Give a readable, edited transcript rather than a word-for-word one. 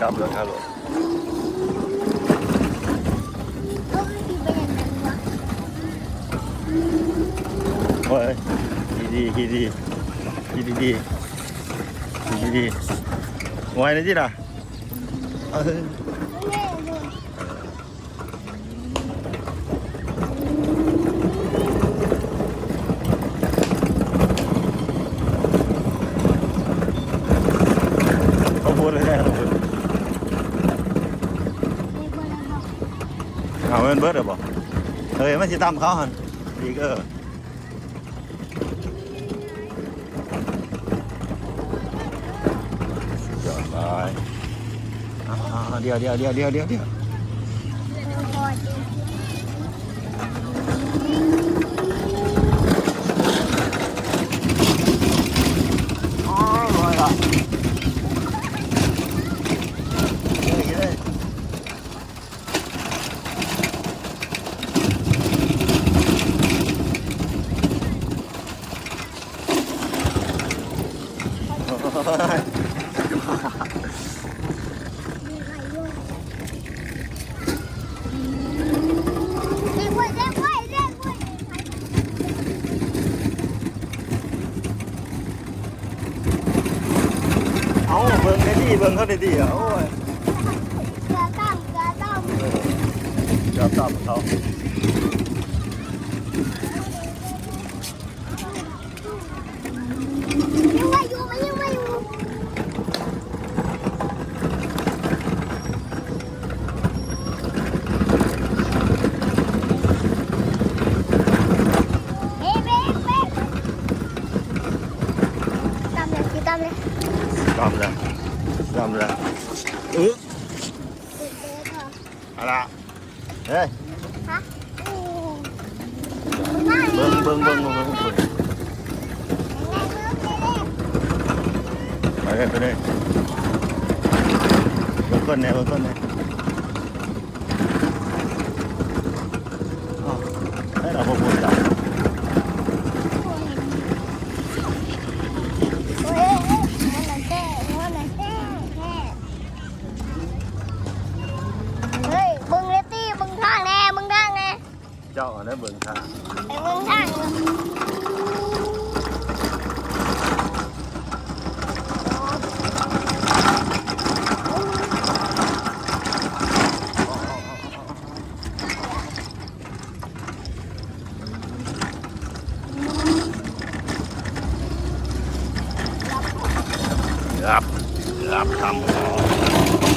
กลับเลยครับลูกโอ้ยดีไว้เลยจีน่ะเขาพูดเลยนะเอาเงินเบิร์ดหรือเปล่าเฮ้ยไม่ใช่ตามเขาหันดีก็จอดไปเดี๋ยวเอาเบิ่งได้ดีเบิ่งเขาได้ดีโอ้ยเกือบตามเขาจำเลยอะไรเฮ้ยเบิ่งไปเลยเบิ่งก้นเนี่ยให้เราพูดกันเจ้าได้เบิ่งทางรับทำ